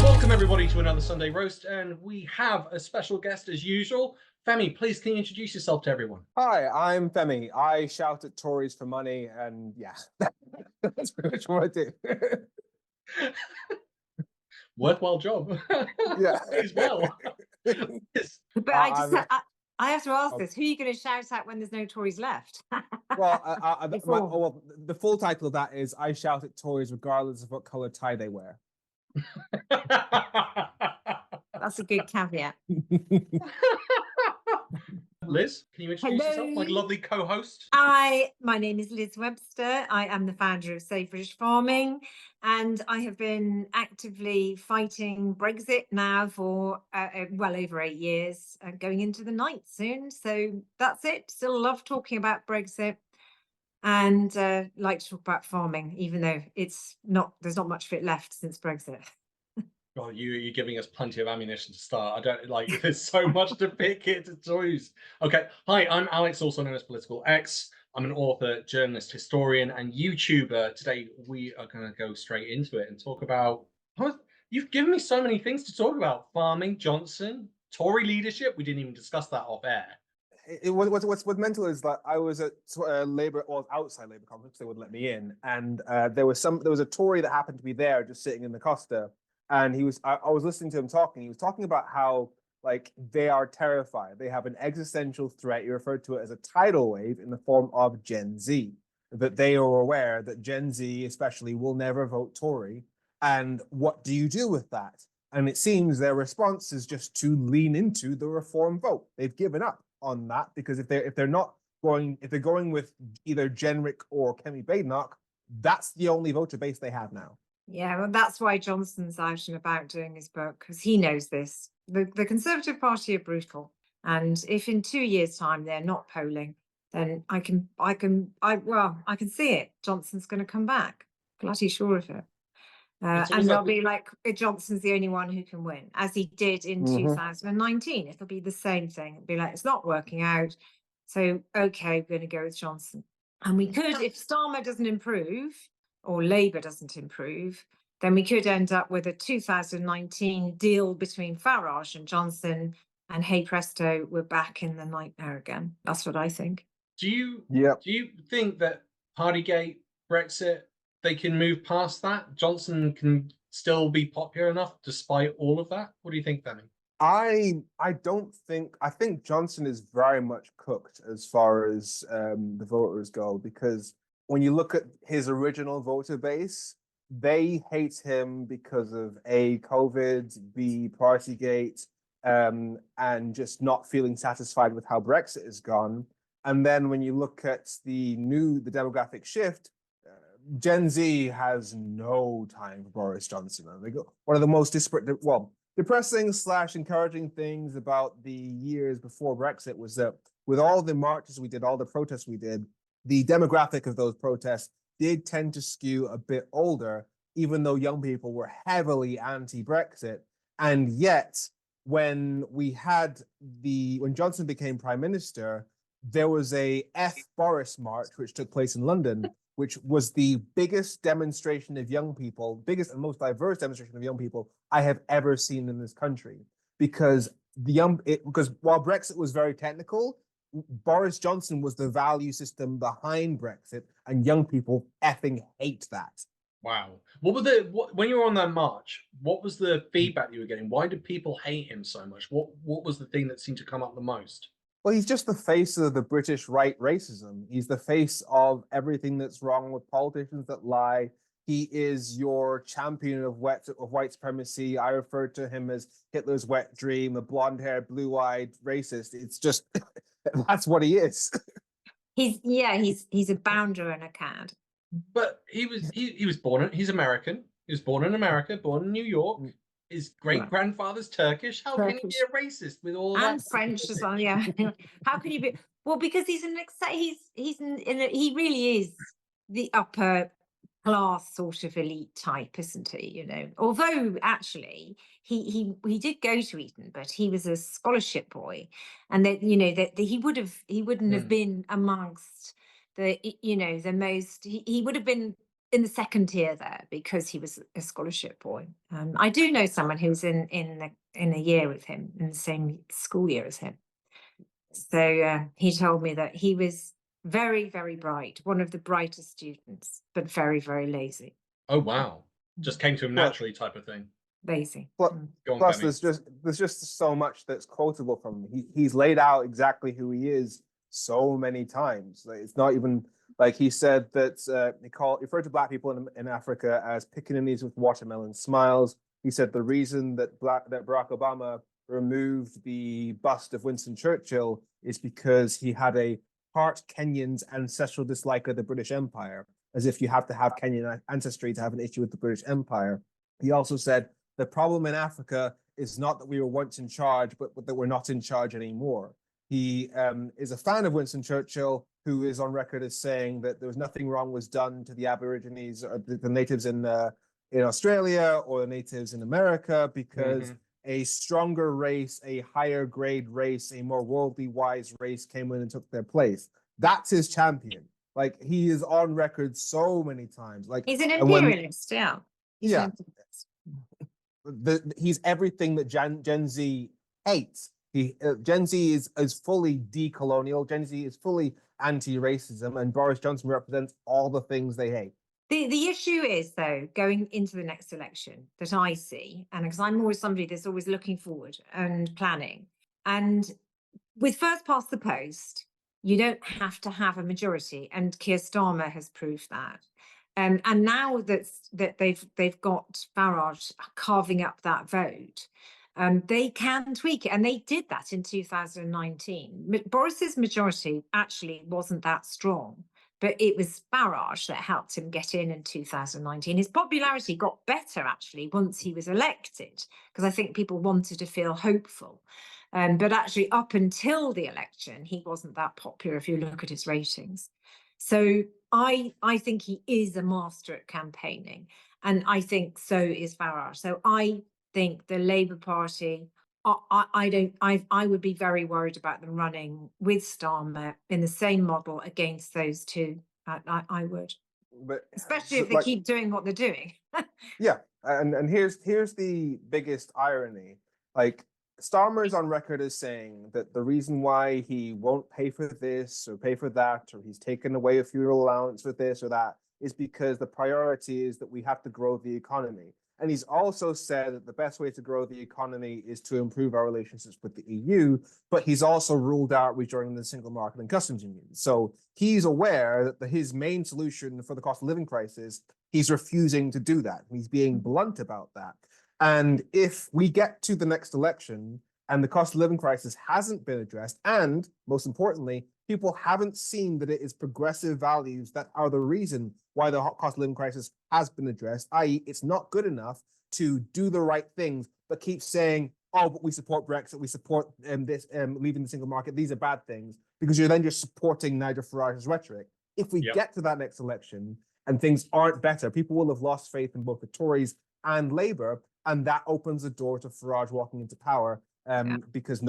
Welcome everybody to another Sunday Roast, and we have a special guest as usual. Femi, please can you introduce yourself to everyone? Hi, I'm Femi. I shout at Tories for money, and yeah, that's pretty much what I do. Worthwhile job. Yeah. As well. Yes. But I have to ask this: who are you going to shout at when there's no Tories left? Well, the full title of that is I shout at Tories regardless of what colour tie they wear. That's a good caveat. Liz, can you introduce Hello. yourself, my lovely co-host? My name is Liz Webster. I am the founder of Save British Farming, and I have been actively fighting Brexit now for well over 8 years, going into the 9th soon. So that's it. Still love talking about Brexit, and like to talk about farming, even though there's not much of it left since Brexit. Well, you're giving us plenty of ammunition to start. I don't like. There's so much to pick here to choose. Okay, hi, I'm Alex, also known as Political X. I'm an author, journalist, historian, and YouTuber. Today we are going to go straight into it and talk about. You've given me so many things to talk about: farming, Johnson, Tory leadership. We didn't even discuss that off air. What's mental is that I was at Labour, or outside Labour conference, they wouldn't let me in, and there was a Tory that happened to be there, just sitting in the Costa. And I was listening to him talking. He was talking about how, like, they are terrified. They have an existential threat. He referred to it as a tidal wave in the form of Gen Z. That they are aware that Gen Z, especially, will never vote Tory. And what do you do with that? And it seems their response is just to lean into the reform vote. They've given up on that because if they're going with either Jenrick or Kemi Badenoch, that's the only voter base they have now. Yeah, well, that's why Johnson's out and about doing his book, because he knows this. The Conservative Party are brutal, and if in 2 years' time they're not polling, then I can see it. Johnson's going to come back. Bloody sure of it. And they'll be like, Johnson's the only one who can win, as he did in 2019. It'll be the same thing. It'll be like, it's not working out. So, okay, we're going to go with Johnson. And we could, if Starmer doesn't improve, or Labour doesn't improve, then we could end up with a 2019 deal between Farage and Johnson, and hey presto, we're back in the nightmare again. That's what I think. Do you think that Partygate, Brexit, they can move past that? Johnson can still be popular enough despite all of that? What do you think, Femi? I think Johnson is very much cooked as far as the voters go, because when you look at his original voter base, they hate him because of A, COVID, B, Partygate, and just not feeling satisfied with how Brexit has gone. And then when you look at the demographic shift, Gen Z has no time for Boris Johnson. They go, one of the most depressing / encouraging things about the years before Brexit was that with all the marches we did, all the protests we did, the demographic of those protests did tend to skew a bit older, even though young people were heavily anti-Brexit. And yet, when Johnson became prime minister, there was a F Boris march, which took place in London, which was the biggest demonstration of young people, biggest and most diverse demonstration of young people I have ever seen in this country. Because while Brexit was very technical, Boris Johnson was the value system behind Brexit, and young people effing hate that. Wow. When you were on that march, what was the feedback you were getting? Why did people hate him so much? What was the thing that seemed to come up the most? Well, he's just the face of the British right racism. He's the face of everything that's wrong with politicians that lie. He is your champion of white supremacy. I refer to him as Hitler's wet dream, a blonde-haired, blue-eyed racist. It's just that's what he is. He's a bounder and a cad. But he's born. He's American. He was born in America, born in New York. His great-grandfather's Turkish. How can he be a racist with all that? And French as well, yeah. How can you be? Well, because he really is the upper class sort of elite type, isn't he? You know, although actually he did go to Eton, but he was a scholarship boy, and that he wouldn't have been amongst the most, he would have been in the second tier there because he was a scholarship boy. I do know someone who's in a year with him, in the same school year as him. So he told me that he was very, very bright, one of the brightest students, but very, very lazy. Oh wow, just came to him naturally, type of thing. Lazy. Plus, Go on, plus Femi. there's just so much that's quotable from him. He's laid out exactly who he is so many times. Like, it's not even like he said that he referred to black people in Africa as pickaninnies with watermelon smiles. He said the reason that Barack Obama removed the bust of Winston Churchill is because he had a part Kenyan's ancestral dislike of the British Empire, as if you have to have Kenyan ancestry to have an issue with the British Empire. He also said the problem in Africa is not that we were once in charge, but that we're not in charge anymore. He is a fan of Winston Churchill, who is on record as saying that there was nothing wrong was done to the Aborigines or the natives in Australia or the natives in America, because a stronger race, a higher grade race, a more worldly wise race came in and took their place. That's his champion. Like, he is on record so many times. Like, he's an imperialist, yeah. Yeah. He's everything that Gen Z hates. Gen Z is fully decolonial. Gen Z is fully anti-racism, and Boris Johnson represents all the things they hate. The issue is, though, going into the next election that I see, and because I'm always somebody that's always looking forward and planning, and with first past the post, you don't have to have a majority, and Keir Starmer has proved that. And now that they've got Farage carving up that vote, they can tweak it, and they did that in 2019. Boris's majority actually wasn't that strong, but it was Farage that helped him get in 2019. His popularity got better actually once he was elected, because I think people wanted to feel hopeful. But actually, up until the election, he wasn't that popular if you look at his ratings. So I think he is a master at campaigning, and I think so is Farage. So I think the Labour Party, I would be very worried about them running with Starmer in the same model against those two. I would, but especially if they keep doing what they're doing. Yeah, and here's the biggest irony. Like, Starmer is on record as saying that the reason why he won't pay for this or pay for that, or he's taken away a funeral allowance for this or that, is because the priority is that we have to grow the economy. And he's also said that the best way to grow the economy is to improve our relationships with the EU, but he's also ruled out rejoining the single market and customs union. So he's aware that his main solution for the cost of living crisis, he's refusing to do that. He's being blunt about that. And if we get to the next election and the cost of living crisis hasn't been addressed, and most importantly, people haven't seen that it is progressive values that are the reason why the cost of living crisis has been addressed, i.e. it's not good enough to do the right things, but keep saying, oh, but we support Brexit, we support leaving the single market, these are bad things, because you're then just supporting Nigel Farage's rhetoric. If we get to that next election and things aren't better, people will have lost faith in both the Tories and Labour, and that opens the door to Farage walking into power because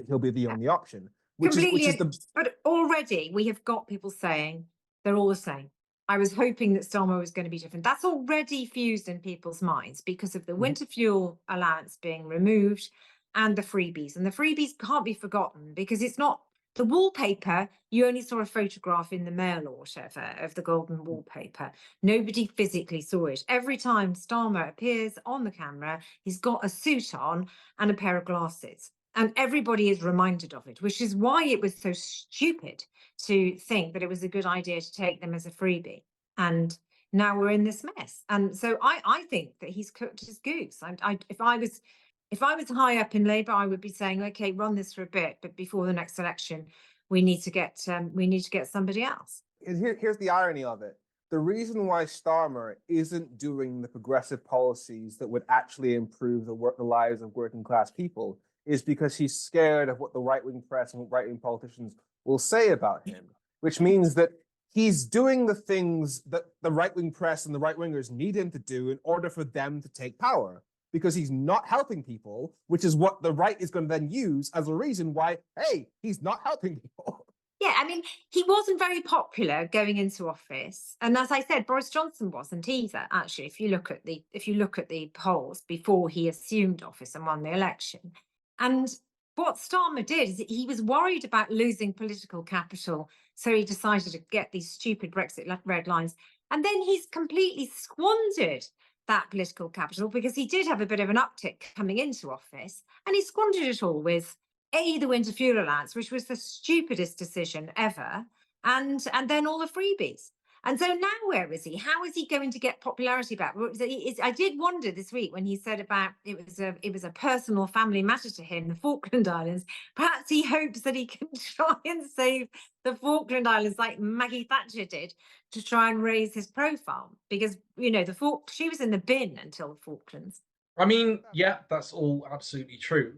he'll be the only option. But already we have got people saying they're all the same. I was hoping that Starmer was going to be different. That's already fused in people's minds because of the winter fuel allowance being removed and the freebies. And the freebies can't be forgotten because it's not the wallpaper. You only saw a photograph in the mail or whatever of the golden wallpaper. Nobody physically saw it. Every time Starmer appears on the camera, he's got a suit on and a pair of glasses. And everybody is reminded of it, which is why it was so stupid to think that it was a good idea to take them as a freebie. And now we're in this mess. And so I think that he's cooked his goose. If I was high up in Labour, I would be saying, okay, run this for a bit, but before the next election, we need to get somebody else. Here's the irony of it. The reason why Starmer isn't doing the progressive policies that would actually improve the lives of working class people is because he's scared of what the right-wing press and what right-wing politicians will say about him, which means that he's doing the things that the right-wing press and the right-wingers need him to do in order for them to take power, because he's not helping people, which is what the right is going to then use as a reason why, hey, he's not helping people. Yeah, I mean, he wasn't very popular going into office, and as I said, Boris Johnson wasn't either. Actually, if you look at the polls before he assumed office and won the election, and what Starmer did is he was worried about losing political capital, so he decided to get these stupid Brexit red lines, and then he's completely squandered that political capital because he did have a bit of an uptick coming into office, and he squandered it all with the winter fuel allowance, which was the stupidest decision ever, and then all the freebies. And so now where is he? How is he going to get popularity back? I did wonder this week when he said about it was a personal family matter to him, the Falkland Islands. Perhaps he hopes that he can try and save the Falkland Islands like Maggie Thatcher did to try and raise his profile, because she was in the bin until the Falklands. I mean, yeah, that's all absolutely true.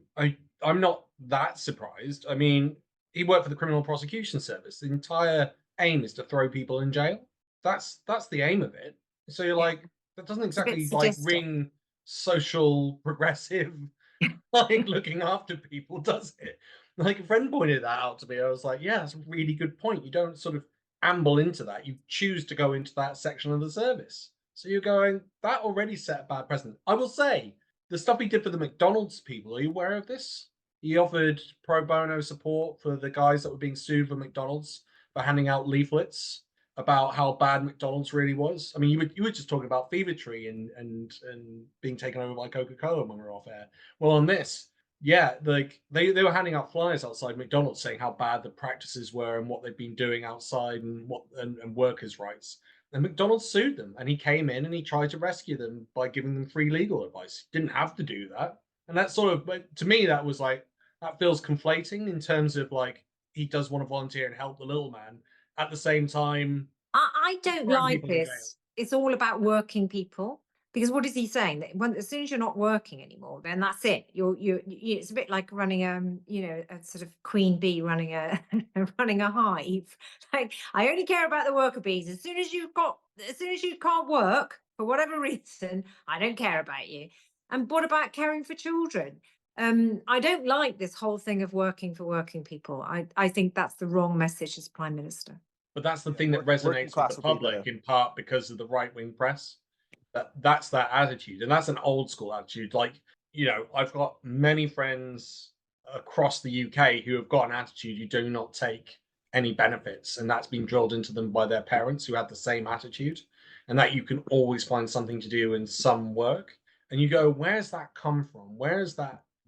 I'm not that surprised. I mean, he worked for the Criminal Prosecution Service. The entire aim is to throw people in jail. That's the aim of it. So you're like, that doesn't exactly like ring social progressive, like looking after people, does it? Like a friend pointed that out to me. I was like, yeah, that's a really good point. You don't sort of amble into that. You choose to go into that section of the service. So you're going, that already set a bad precedent. I will say, the stuff he did for the McDonald's people, are you aware of this? He offered pro bono support for the guys that were being sued for McDonald's for handing out leaflets about how bad McDonald's really was. I mean, you were just talking about Fever Tree and being taken over by Coca-Cola when we were off air. Well, on this, yeah, like they were handing out flyers outside McDonald's saying how bad the practices were and what they've been doing outside and workers' rights. And McDonald's sued them, and he came in and he tried to rescue them by giving them free legal advice. He didn't have to do that. And that sort of, to me, that was like, that feels conflating in terms of like, he does want to volunteer and help the little man. At the same time, I don't like this. It's all about working people. Because what is he saying? That as soon as you're not working anymore, then that's it. It's a bit like running a sort of queen bee running a running a hive. Like, I only care about the worker bees. As soon as you can't work for whatever reason, I don't care about you. And what about caring for children? I don't like this whole thing of working for working people. I think that's the wrong message as Prime Minister. But that's the thing that resonates with the public, in part because of the right-wing press. That's that attitude, and that's an old school attitude. Like, I've got many friends across the UK who have got an attitude: you do not take any benefits, and that's been drilled into them by their parents who had the same attitude, and that you can always find something to do in some work. And you go, where's that come from?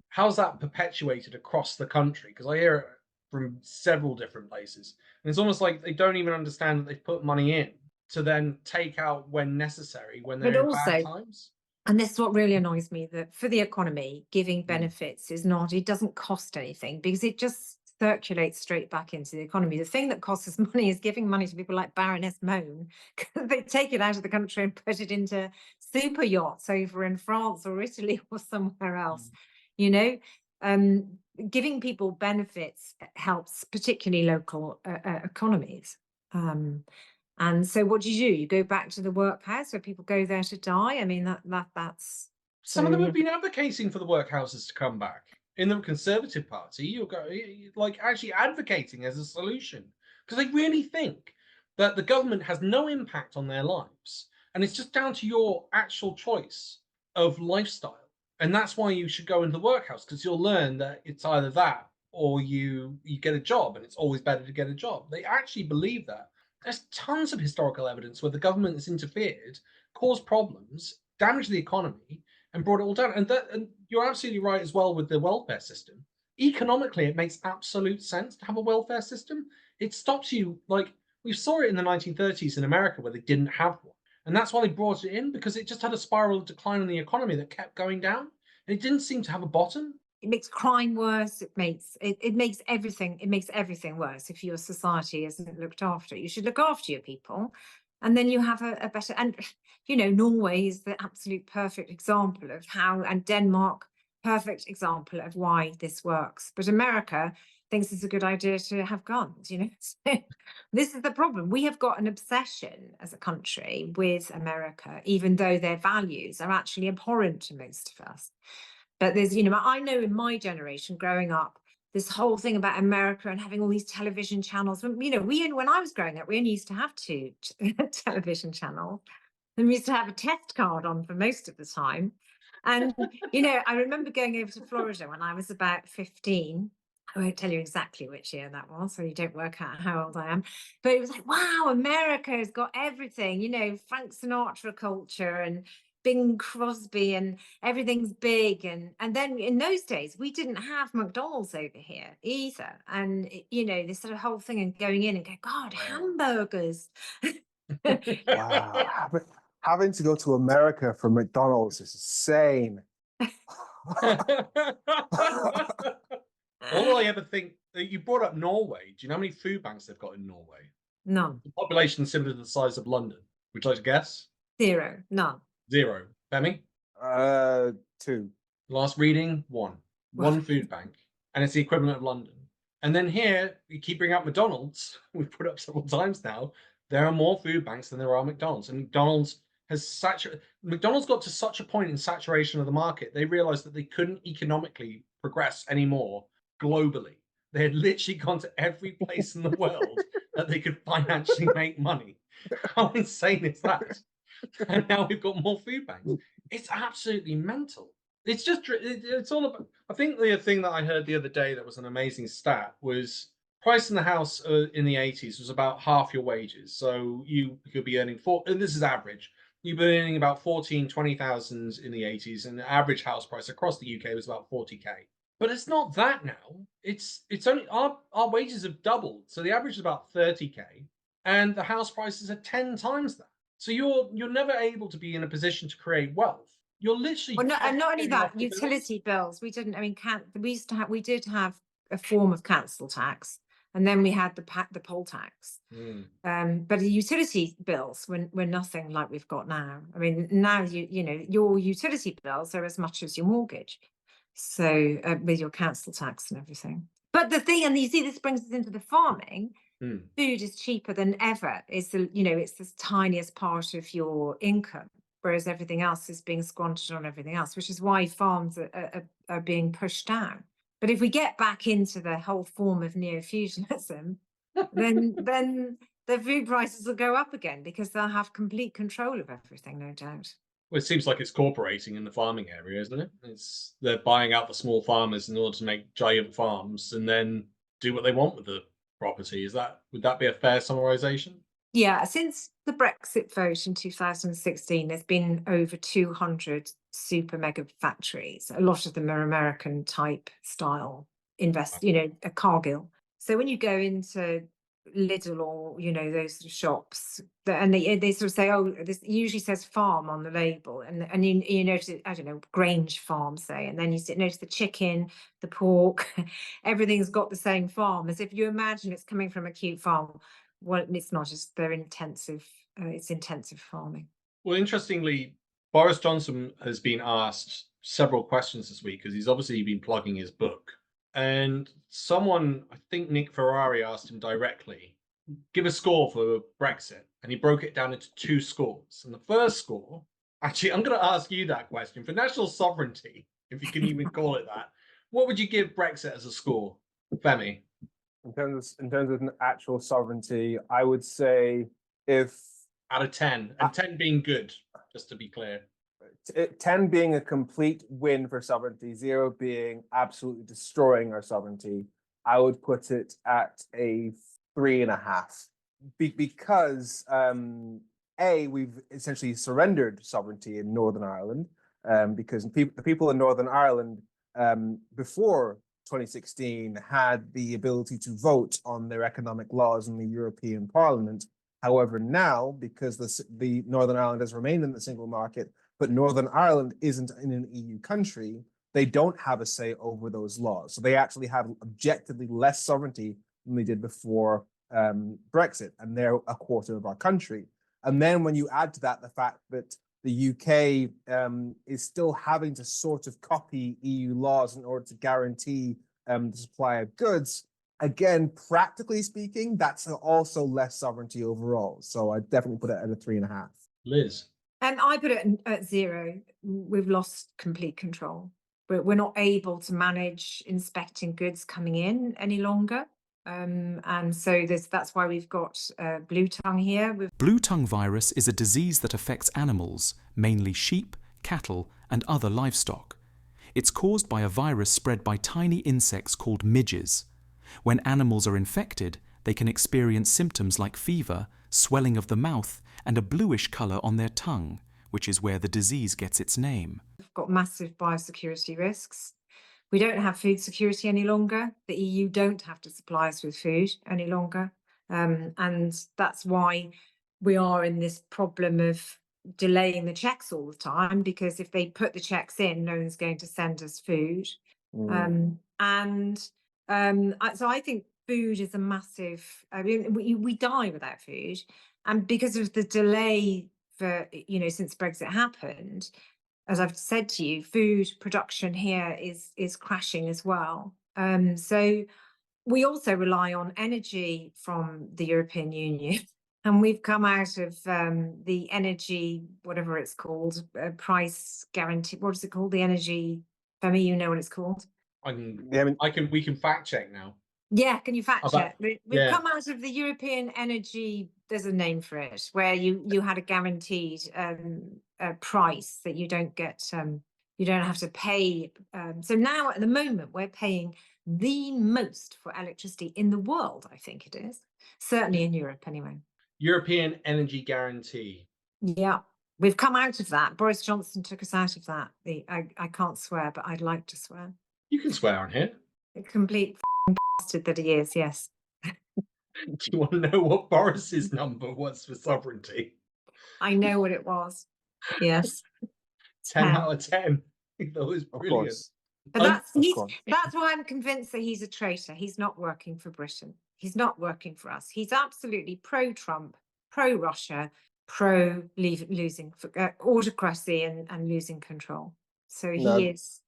How's that perpetuated across the country? Because I hear it from several different places, and it's almost like they don't even understand that they've put money in to then take out when necessary, when they're in bad times. And this is what really annoys me, that for the economy, giving benefits it doesn't cost anything, because it just circulates straight back into the economy. The thing that costs us money is giving money to people like Baroness Moan, because they take it out of the country and put it into super yachts over in France or Italy or somewhere else. Giving people benefits helps, particularly local economies. And so what do? You go back to the workhouse where people go there to die? I mean, that's... Some of them have been advocating for the workhouses to come back. In the Conservative Party, you're like actually advocating as a solution, because they really think that the government has no impact on their lives, and it's just down to your actual choice of lifestyle. And that's why you should go into the workhouse, because you'll learn that it's either that or you get a job, and it's always better to get a job. They actually believe that. There's tons of historical evidence where the government has interfered, caused problems, damaged the economy, and brought it all down. And you're absolutely right as well with the welfare system. Economically, it makes absolute sense to have a welfare system. It stops you, like, we saw it in the 1930s in America where they didn't have one. And that's why they brought it in, because it just had a spiral of decline in the economy that kept going down. And it didn't seem to have a bottom. It makes crime worse. It makes everything worse if your society isn't looked after. You should look after your people, and then you have a better. And Norway is the absolute perfect example of how, and Denmark, perfect example of why this works. But America thinks it's a good idea to have guns. So this is the problem. We have got an obsession as a country with America, even though their values are actually abhorrent to most of us. But there's, I know in my generation growing up, this whole thing about America and having all these television channels. You know, when I was growing up, we only used to have 2 television channels. And we used to have a test card on for most of the time. And, you know, I remember going over to Florida when I was about 15. I won't tell you exactly which year that was, so you don't work out how old I am. But it was like, wow, America has got everything, you know, Frank Sinatra culture and Bing Crosby, and everything's big. And then in those days, we didn't have McDonald's over here either. And, you know, this sort of whole thing and going in and going, God, hamburgers. Wow. Having to go to America for McDonald's is insane. All I ever think, you brought up Norway. Do you know how many food banks they've got in Norway? None. The population similar to the size of London. Would you like to guess? 0. None. 0. Femi? 2. Last reading, 1. One food bank. And it's the equivalent of London. And then here, we keep bringing up McDonald's. We've put up several times now. There are more food banks than there are McDonald's. And McDonald's got to such a point in saturation of the market, they realized that they couldn't economically progress anymore globally. They had literally gone to every place in the world that they could financially make money. How insane is that? And now we've got more food banks. It's absolutely mental. It's just, it's all about, I think the thing that I heard the other day that was an amazing stat was price in the house in the 80s was about half your wages. So you could be earning and this is average, you've been earning about 20,000 in the 80s, and the average house price across the UK was about 40k. But it's not that now. It's only our wages have doubled. So the average is about 30k, and the house prices are 10 times that. So you're never able to be in a position to create wealth. You're literally Well, and not only paying that, off the bills. utility bills. We didn't. I mean, we did have a form of council tax, and then we had the poll tax. But the utility bills were nothing like we've got now. I mean, now you know your utility bills are as much as your mortgage. So with your council tax and everything. But the thing, and you see, this brings us into the farming. Food is cheaper than ever. It's it's the tiniest part of your income, whereas everything else is being squandered on everything else, which is why farms are being pushed down. But if we get back into the whole form of neo-feudalism, then the food prices will go up again because they'll have complete control of everything, no doubt. Well, it seems like it's corporating in the farming area, isn't it? They're buying out the small farmers in order to make giant farms and then do what they want with the property. Would that be a fair summarization? Yeah, since the Brexit vote in 2016, there's been over 200 super mega factories. A lot of them are American type style a Cargill. So when you go into Lidl or those sort of shops, and they sort of say, oh, this usually says farm on the label, and you notice, I don't know, Grange Farm, say, and then you notice the chicken, the pork, everything's got the same farm, as if you imagine it's coming from a cute farm. Well, it's not, just they're intensive. It's intensive farming. Well, interestingly, Boris Johnson has been asked several questions this week because he's obviously been plugging his book. And someone, I think Nick Ferrari, asked him directly, give a score for Brexit. And he broke it down into 2 scores. And the first score, actually, I'm going to ask you that question. For national sovereignty, if you can even call it that, what would you give Brexit as a score? Femi? In terms of actual sovereignty, I would say if... Out of 10, and 10 being good, just to be clear. 10 being a complete win for sovereignty, 0 being absolutely destroying our sovereignty, I would put it at a 3.5. Because we've essentially surrendered sovereignty in Northern Ireland, because the people in Northern Ireland before 2016 had the ability to vote on their economic laws in the European Parliament. However, now, because the Northern Ireland has remained in the single market, but Northern Ireland isn't in an EU country, they don't have a say over those laws. So they actually have objectively less sovereignty than they did before Brexit, and they're a quarter of our country. And then when you add to that the fact that the UK is still having to sort of copy EU laws in order to guarantee the supply of goods, again, practically speaking, that's also less sovereignty overall. So I definitely put it at a 3.5. Liz? I put it at 0. We've lost complete control. we're not able to manage inspecting goods coming in any longer. And so that's why we've got blue tongue here. Blue tongue virus is a disease that affects animals, mainly sheep, cattle, and other livestock. It's caused by a virus spread by tiny insects called midges. When animals are infected, they can experience symptoms like fever, swelling of the mouth, and a bluish colour on their tongue, which is where the disease gets its name. We've got massive biosecurity risks. We don't have food security any longer. The EU don't have to supply us with food any longer. And that's why we are in this problem of delaying the checks all the time, because if they put the checks in, no one's going to send us food. So I think food is a massive, I mean, we die without food. And because of the delay for, since Brexit happened, as I've said to you, food production here is crashing as well. So we also rely on energy from the European Union. And we've come out of the energy, whatever it's called, price guarantee. What is it called? The energy, Femi, you know what it's called? We can fact check now. Yeah, can you fact check? We've come out of the European energy, there's a name for it, where you had a guaranteed price that you don't get, you don't have to pay. So now at the moment, we're paying the most for electricity in the world, I think it is. Certainly in Europe anyway. European energy guarantee. Yeah, we've come out of that. Boris Johnson took us out of that. I can't swear, but I'd like to swear. You can swear on here. A complete bastard that he is, yes. Do you want to know what Boris's number was for sovereignty? I know what it was. Yes. 10 out of 10. That was brilliant. But that's why I'm convinced that he's a traitor. He's not working for Britain. He's not working for us. He's absolutely pro-Trump, pro-Russia, pro-losing autocracy and losing control. So he is.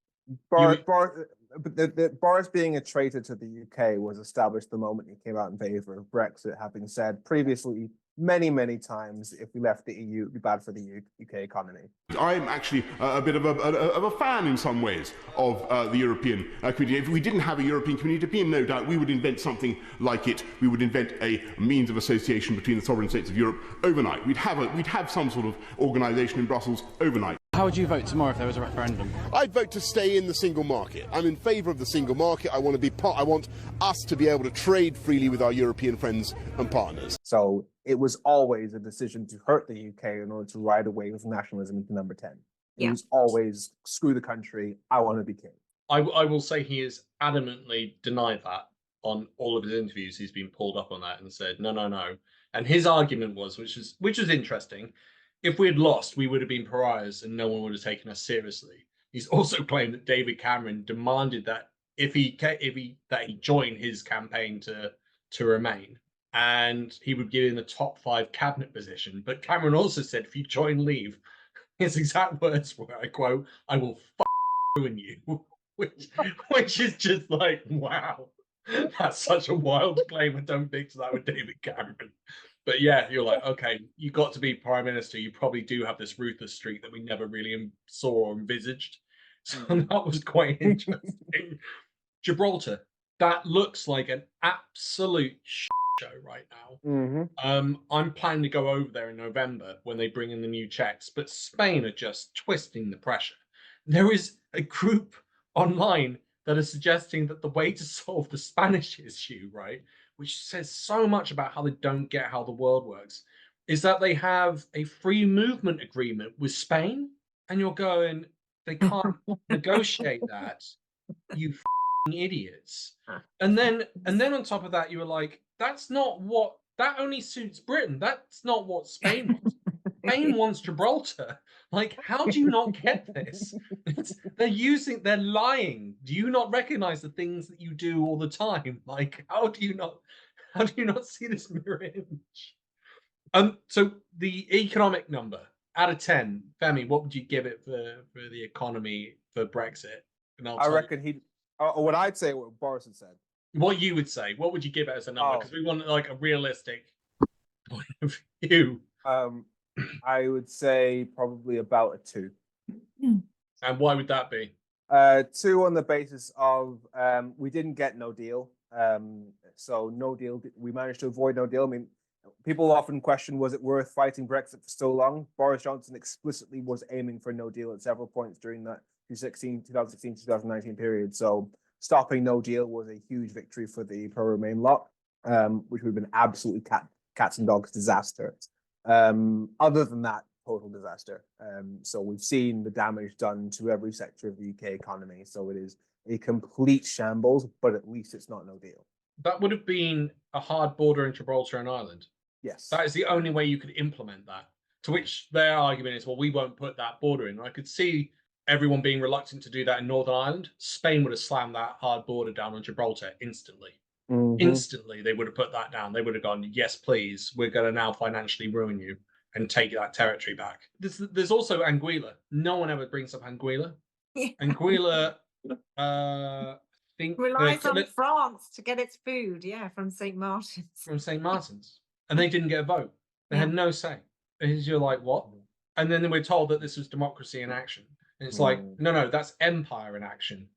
Boris being a traitor to the UK was established the moment he came out in favour of Brexit, having said previously many times, if we left the EU, it would be bad for the UK economy. I'm actually a bit of a fan in some ways of the European community. If we didn't have a European community, no doubt we would invent something like it. We would invent a means of association between the sovereign states of Europe overnight. We'd have some sort of organisation in Brussels overnight. How would you vote tomorrow if there was a referendum? I'd vote to stay in the single market. I'm in favour of the single market. I want to be I want us to be able to trade freely with our European friends and partners. So it was always a decision to hurt the UK in order to ride away with nationalism into number 10. It was always screw the country. I want to be king. I will say he has adamantly denied that on all of his interviews. He's been pulled up on that and said no. And his argument was, which was interesting, if we had lost, we would have been pariahs and no one would have taken us seriously. He's also claimed that David Cameron demanded that he join his campaign to remain, and he would give him the top 5 cabinet position. But Cameron also said, if you join, leave. His exact words were, I quote, "I will ruin you," which is just like, wow, that's such a wild claim. I don't mix that with David Cameron. But yeah, you're like, okay, you got to be prime minister. You probably do have this ruthless streak that we never really saw or envisaged. So that was quite interesting. Gibraltar, that looks like an absolute show right now. I'm planning to go over there in November when they bring in the new checks, but Spain are just twisting the pressure. There is a group online that are suggesting that the way to solve the Spanish issue, right, which says so much about how they don't get how the world works, is that they have a free movement agreement with Spain, and you're going, they can't negotiate that, you idiots. And then on top of that, you were like, that only suits Britain. That's not what Spain wants. Spain wants Gibraltar. Like, how do you not get this? They're lying. Do you not recognize the things that you do all the time? Like, how do you not see this mirror image? So the economic number out of 10, Femi, what would you give it for the economy for Brexit? I reckon what I'd say, what Boris had said. What you would say? What would you give it as a number? Because we want like a realistic point of view. I would say probably about a 2. And why would that be? Two on the basis of we didn't get no deal. So no deal. We managed to avoid no deal. I mean, people often question, was it worth fighting Brexit for so long? Boris Johnson explicitly was aiming for no deal at several points during that 2016-2019 period. So stopping no deal was a huge victory for the pro-Remain lot, which would have been absolutely cats and dogs disaster. Other than that, total disaster. So we've seen the damage done to every sector of the UK economy. So it is a complete shambles, but at least it's not no deal. That would have been a hard border in Gibraltar and Ireland. Yes. That is the only way you could implement that. To which their argument is, well, we won't put that border in. I could see everyone being reluctant to do that in Northern Ireland. Spain would have slammed that hard border down on Gibraltar instantly. Instantly, they would have put that down. They would have gone, yes, please, we're going to now financially ruin you and take that territory back. There's also Anguilla. No one ever brings up Anguilla. Anguilla, relies on France to get its food, from St. Martin's. From St. Martin's. And they didn't get a vote. They had no say. And you're like, what? And then we're told that this was democracy in action. And it's like, no, that's empire in action.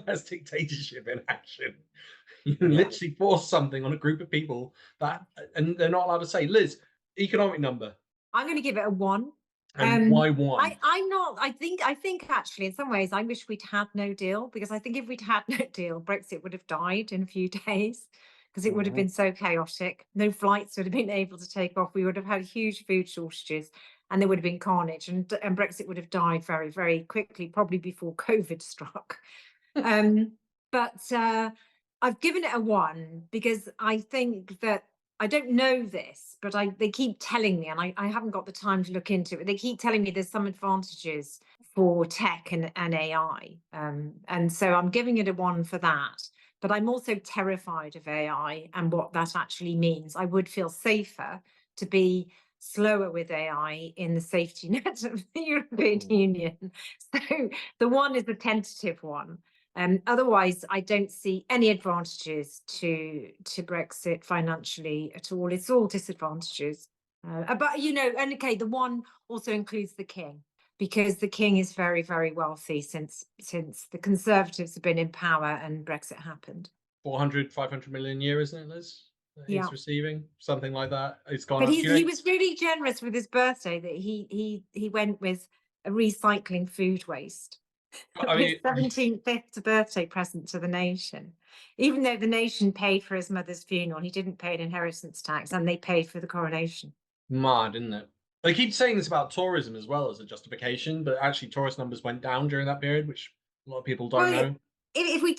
That's dictatorship in action. You literally force something on a group of people and they're not allowed to say. Liz, economic number. I'm going to give it a 1. And why 1? I think actually in some ways I wish we'd had no deal, because I think if we'd had no deal, Brexit would have died in a few days, because it would have been so chaotic. No flights would have been able to take off. We would have had huge food shortages and there would have been carnage, and Brexit would have died very, very quickly, probably before COVID struck. But I've given it a 1 because I think that, I don't know this, but they keep telling me, and I haven't got the time to look into it, they keep telling me there's some advantages for tech and AI. And so I'm giving it a 1 for that. But I'm also terrified of AI and what that actually means. I would feel safer to be slower with AI in the safety net of the European Union. So the 1 is a tentative one. Otherwise, I don't see any advantages to Brexit financially at all. It's all disadvantages. But, and okay, the 1 also includes the king, because the king is very, very wealthy since the Conservatives have been in power and Brexit happened. 500 million a year, isn't it, Liz? He's receiving something like that. It's gone. But he was really generous with his birthday, that he went with a recycling food waste. His 17th birthday present to the nation. Even though the nation paid for his mother's funeral, he didn't pay an inheritance tax, and they paid for the coronation. Mad, isn't it? They keep saying this about tourism as well as a justification, but actually tourist numbers went down during that period, which a lot of people don't know. If we,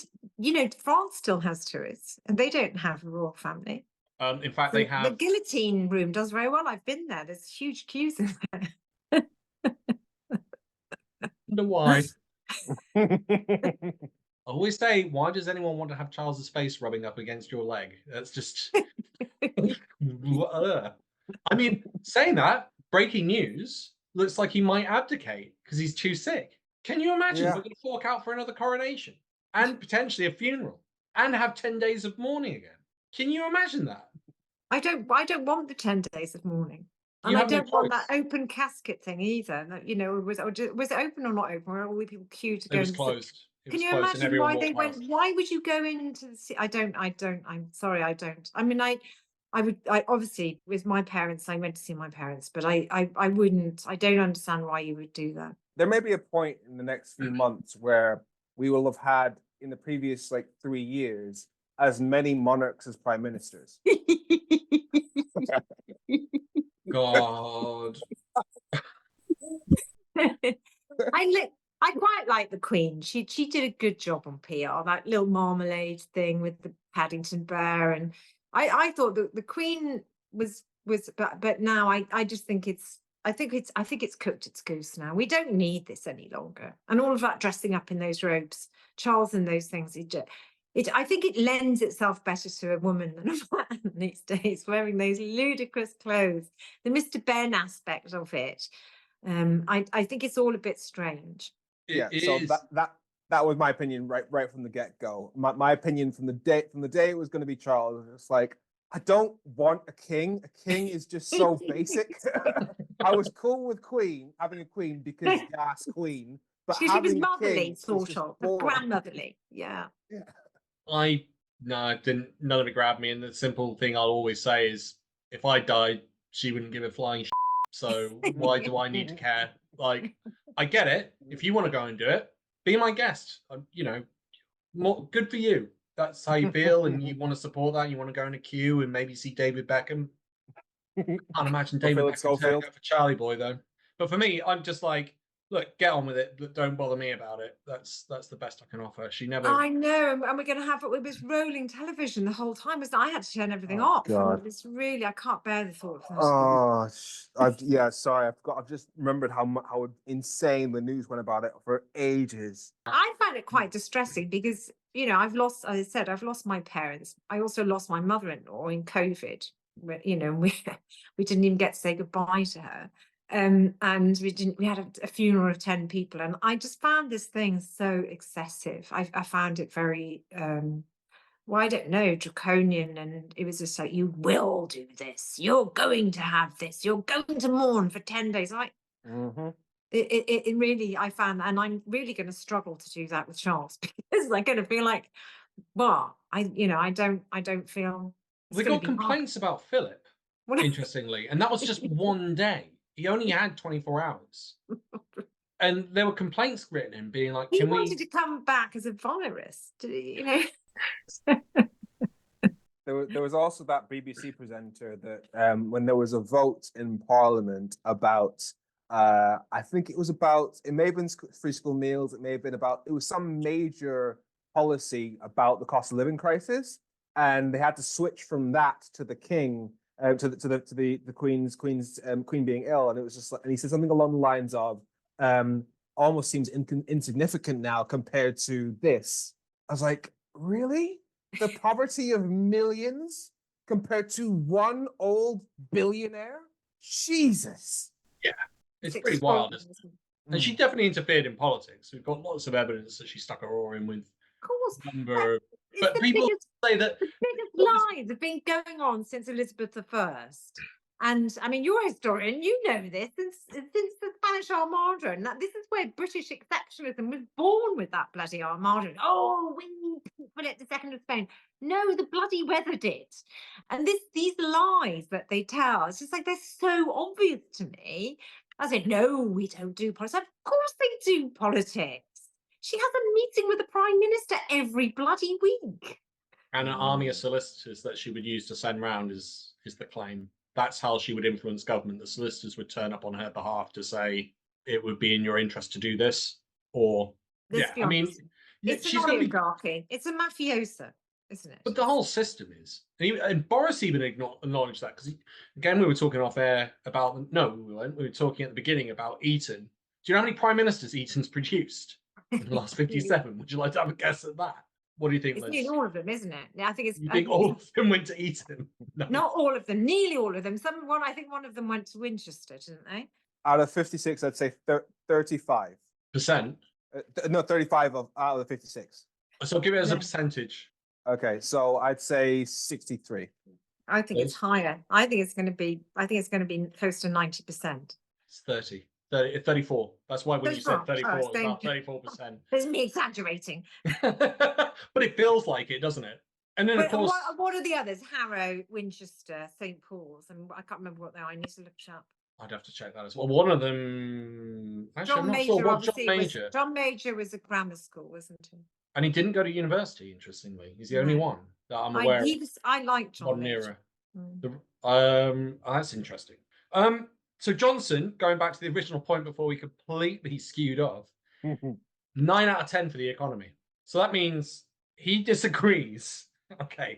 France still has tourists, and they don't have a royal family. In fact, they have. The guillotine room does very well. I've been there. There's huge queues in there. Wonder why. I always say, why does anyone want to have Charles's face rubbing up against your leg? That's just. I mean, saying that, breaking news, looks like he might abdicate because he's too sick. Can you imagine we're going to fork out for another coronation and potentially a funeral and have 10 days of mourning again? Can you imagine that? I don't want the 10 days of mourning. And I don't want that open casket thing either. Was it open or not open? Where all the people queued to go? It was closed. Can you imagine why they went? Why would you go into the? I don't. I'm sorry, I don't. I mean, I obviously with my parents, I went to see my parents, but I wouldn't. I don't understand why you would do that. There may be a point in the next few months where we will have had, in the previous 3 years, as many monarchs as prime ministers. God. I quite like the Queen. She did a good job on PR. That little marmalade thing with the Paddington Bear, and I thought that the Queen was. But now I just think I think it's cooked its goose now. We don't need this any longer. And all of that dressing up in those robes, Charles and those things. I think it lends itself better to a woman than a man these days, wearing those ludicrous clothes. The Mr. Ben aspect of it, I think it's all a bit strange. So that was my opinion right from the get-go. My opinion from the day it was going to be Charles. It's like, I don't want a king. A king is just so basic. I was cool with having a queen because yes, queen. But She was having motherly, kids is sort just of, boring. grandmotherly. Yeah. No, none of it grabbed me. And the simple thing I'll always say is, if I died, she wouldn't give a flying shit. So why do I need to care? Like, I get it. If you want to go and do it, be my guest. You know, more good for you. That's how you feel, and you want to support that. You want to go in a queue and maybe see David Beckham. Can't imagine David Beckham turning up for Charlie Boy though. But for me, I'm just like, look, get on with it. But don't bother me about it. That's the best I can offer. She never. I know, and we're going to have it was rolling television the whole time. I had to turn everything off. God. And it's really, I can't bear the thought of that. Oh, sorry, I forgot. I've just remembered how insane the news went about it for ages. I find it quite distressing because, you know, I've lost my parents. I also lost my mother-in-law in COVID. You know, we didn't even get to say goodbye to her. And we had a funeral of 10 people, and I just found this thing so excessive. I found it very well, I don't know, draconian, and it was just like, you will do this, you're going to have this, you're going to mourn for 10 days. It really, I found that, and I'm really going to struggle to do that with Charles because I'm going to feel like, well, I don't feel. We got complaints about Philip, interestingly, and that was just one day. He only had 24 hours. And there were complaints written in being like, he wanted to come back as a virus, you know. There was also that BBC presenter that when there was a vote in Parliament about, I think it may have been free school meals, it may have been it was some major policy about the cost of living crisis, and they had to switch from that to the king. To the queen being ill, and it was just like, and he said something along the lines of, almost seems insignificant now compared to this. I was like, really? The poverty of millions compared to one old billionaire? Jesus. Yeah, it's pretty wild, isn't it? And she definitely interfered in politics. We've got lots of evidence that she stuck her oar in with. Of course. Number, but people say that the biggest lies have been going on since Elizabeth I. And I mean, you're a historian, you know this, since the Spanish Armada, and this is where British exceptionalism was born, with that bloody Armada. Oh, we Philip II of Spain. No, the bloody weather did. And these lies that they tell, it's just like, they're so obvious to me. I said, no, we don't do politics. Of course they do politics. She has a meeting with the Prime Minister every bloody week. And an army of solicitors that she would use to send round is the claim. That's how she would influence government. The solicitors would turn up on her behalf to say it would be in your interest to do this, or I mean, it's an oligarchy. It's a mafiosa, isn't it? But the whole system is. And Boris even acknowledged that, because again, we were talking off air about. No, we weren't. We were talking at the beginning about Eton. Do you know how many prime ministers Eton's produced in the last 57? Would you like to have a guess at that? What do you think, Liz? Liz? Nearly all of them, isn't it? I think it's. You think all of them went to Eton? No. Not all of them. Nearly all of them. I think one of them went to Winchester, didn't they? Out of 56, I'd say 35%. No, 35 out of the 56. So give it as a percentage. Okay, so I'd say 63. I think it's higher. I think it's going to be close to 90%. It's 34. That's why when you said 34, it's about 34%. There's me exaggerating. But it feels like it, doesn't it? And then, of course... What are the others? Harrow, Winchester, St. Paul's, and I can't remember what they are. I need to look it up. I'd have to check that as well. One of them... Actually, John I'm not Major, sure what John Major... John Major was a grammar school, wasn't he? And he didn't go to university, interestingly. He's the only one that I'm aware of. I like John Modern Major. era. That's interesting. So Johnson, going back to the original point before we completely skewed off, 9 out of 10 for the economy. So that means he disagrees. Okay,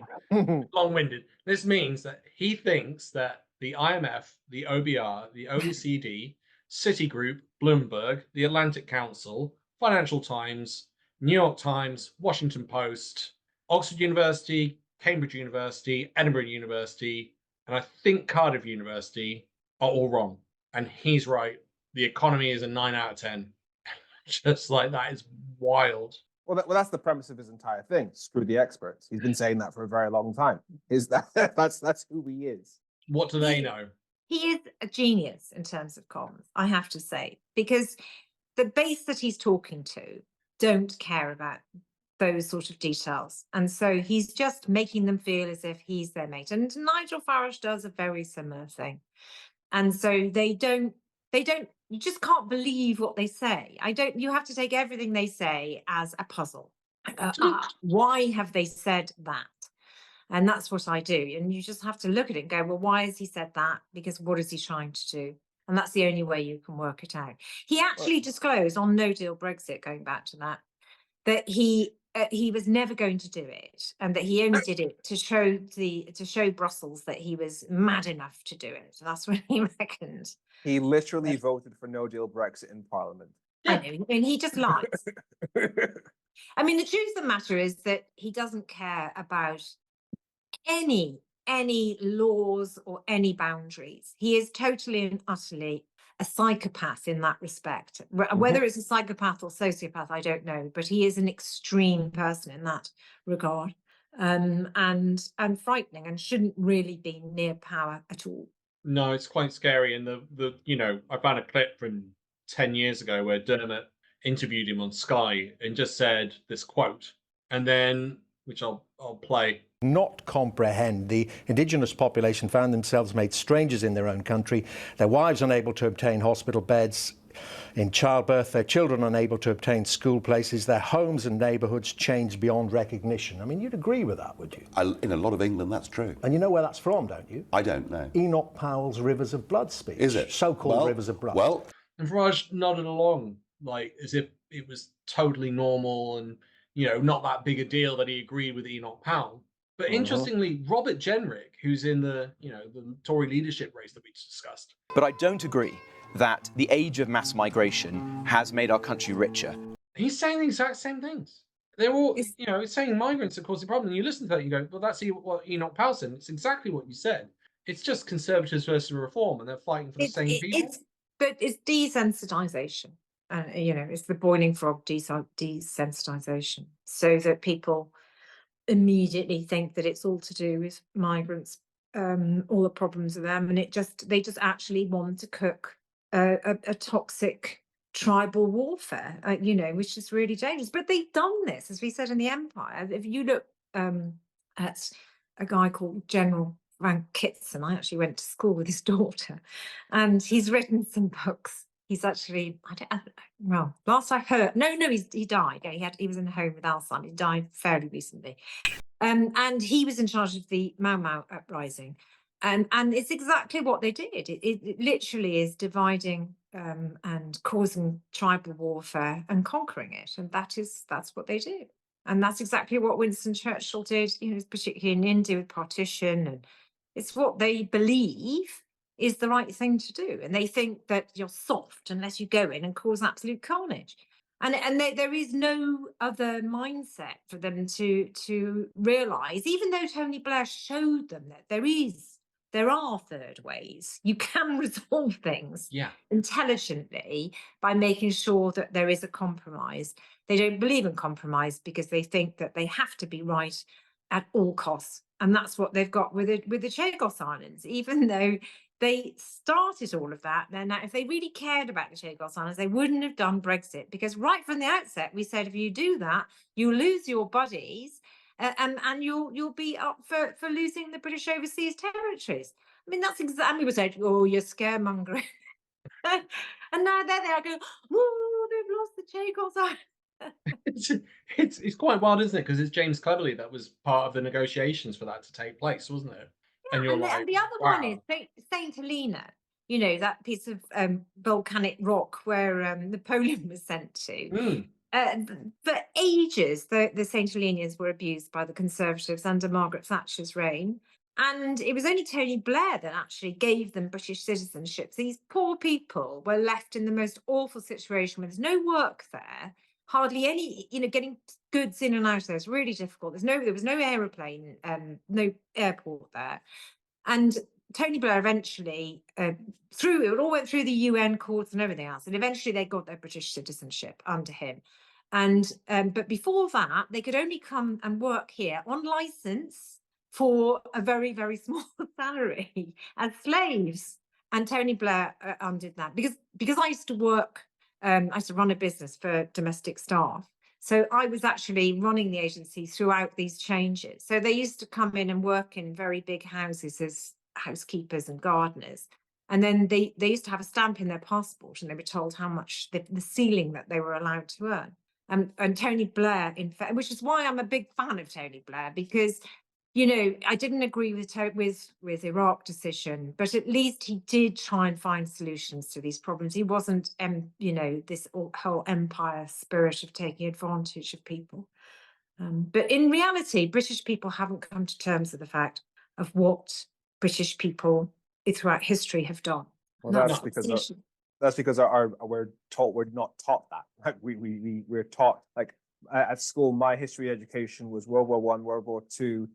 long-winded. This means that he thinks that the IMF, the OBR, the OECD, Citigroup, Bloomberg, the Atlantic Council, Financial Times, New York Times, Washington Post, Oxford University, Cambridge University, Edinburgh University, and I think Cardiff University are all wrong. And he's right. The economy is a 9 out of 10. Just like that is wild. Well, that's the premise of his entire thing. Screw the experts. He's been saying that for a very long time. That's who he is. What do they know? He is a genius in terms of comms, I have to say, because the base that he's talking to don't care about those sort of details. And so he's just making them feel as if he's their mate. And Nigel Farage does a very similar thing. And so they don't, you just can't believe what they say. You have to take everything they say as a puzzle. Why have they said that? And that's what I do. And you just have to look at it and go, well, why has he said that? Because what is he trying to do? And that's the only way you can work it out. He actually disclosed on No Deal Brexit, going back to that he was never going to do it, and that he only did it to show Brussels that he was mad enough to do it. That's what he reckoned. He literally voted for no deal Brexit in Parliament. I know, and he just lies. I mean, the truth of the matter is that he doesn't care about any laws or any boundaries. He is totally and utterly a psychopath in that respect. Whether it's a psychopath or sociopath, I don't know, but he is an extreme person in that regard, and frightening, and shouldn't really be near power at all. No, it's quite scary. And the I found a clip from 10 years ago where Dermot interviewed him on Sky and just said this quote, and then, which I'll play. Not comprehend. The indigenous population found themselves made strangers in their own country, their wives unable to obtain hospital beds in childbirth, their children unable to obtain school places, their homes and neighbourhoods changed beyond recognition. I mean, you'd agree with that, would you? In a lot of England, that's true. And you know where that's from, don't you? I don't know. Enoch Powell's Rivers of Blood speech. Is it? So-called Rivers of Blood. Well, and Farage nodded along, like as if it was totally normal and, not that big a deal that he agreed with Enoch Powell. But interestingly, Robert Jenrick, who's in the Tory leadership race that we discussed. But I don't agree that the age of mass migration has made our country richer. He's saying the exact same things. They're all, it's saying migrants are causing the problem. And you listen to that, and you go, well, that's what Enoch Powell said. It's exactly what you said. It's just conservatives versus reform, and they're fighting for the same people. But it's desensitization. It's the boiling frog desensitization, so that people immediately think that it's all to do with migrants, all the problems of them, and they just actually want to cook a toxic tribal warfare, which is really dangerous. But they've done this, as we said, in the Empire. If you look at a guy called General Frank Kitson, I actually went to school with his daughter, and he's written some books. He's actually, last I heard, he died. Yeah, he was in a home with Alzheimer's. He died fairly recently. And he was in charge of the Mau Mau uprising. And it's exactly what they did. It literally is dividing and causing tribal warfare and conquering it. And that's what they do. And that's exactly what Winston Churchill did, particularly in India with partition. And it's what they believe is the right thing to do. And they think that you're soft unless you go in and cause absolute carnage. And there is no other mindset for them to realise, even though Tony Blair showed them that there are third ways. You can resolve things intelligently by making sure that there is a compromise. They don't believe in compromise because they think that they have to be right at all costs. And that's what they've got with the Chagos Islands, even though they started all of that. Then if they really cared about the Chagos Islands, they wouldn't have done Brexit, because right from the outset, we said, if you do that, you lose your buddies and you'll be up for losing the British overseas territories. I mean, that's exactly what we said. Oh, you're scaremongering. And now there they are going, oh, they've lost the Chagos Islands. It's quite wild, isn't it? Because it's James Cleverly that was part of the negotiations for that to take place, wasn't it? And the other one is Saint Helena, that piece of volcanic rock where Napoleon was sent to. For ages, the Saint Helenians were abused by the Conservatives under Margaret Thatcher's reign. And it was only Tony Blair that actually gave them British citizenship. These poor people were left in the most awful situation where there's no work there, hardly any, getting goods in and out of there is really difficult. There was no aeroplane, no airport there. And Tony Blair eventually, it all went through the UN courts and everything else. And eventually they got their British citizenship under him. And but before that, they could only come and work here on license for a very, very small salary as slaves. And Tony Blair undid that because I used to work I used to run a business for domestic staff. So I was actually running the agency throughout these changes. So they used to come in and work in very big houses as housekeepers and gardeners. And then they used to have a stamp in their passport and they were told how much the ceiling that they were allowed to earn. And Tony Blair, in fact, which is why I'm a big fan of Tony Blair, because, you know, I didn't agree with Iraq decision, but at least he did try and find solutions to these problems. He wasn't, you know, this whole empire spirit of taking advantage of people. But in reality, British people haven't come to terms with the fact of what British people throughout history have done. Well, that's because we're not taught that. Like we're taught, like at school, my history education was World War I, World War II,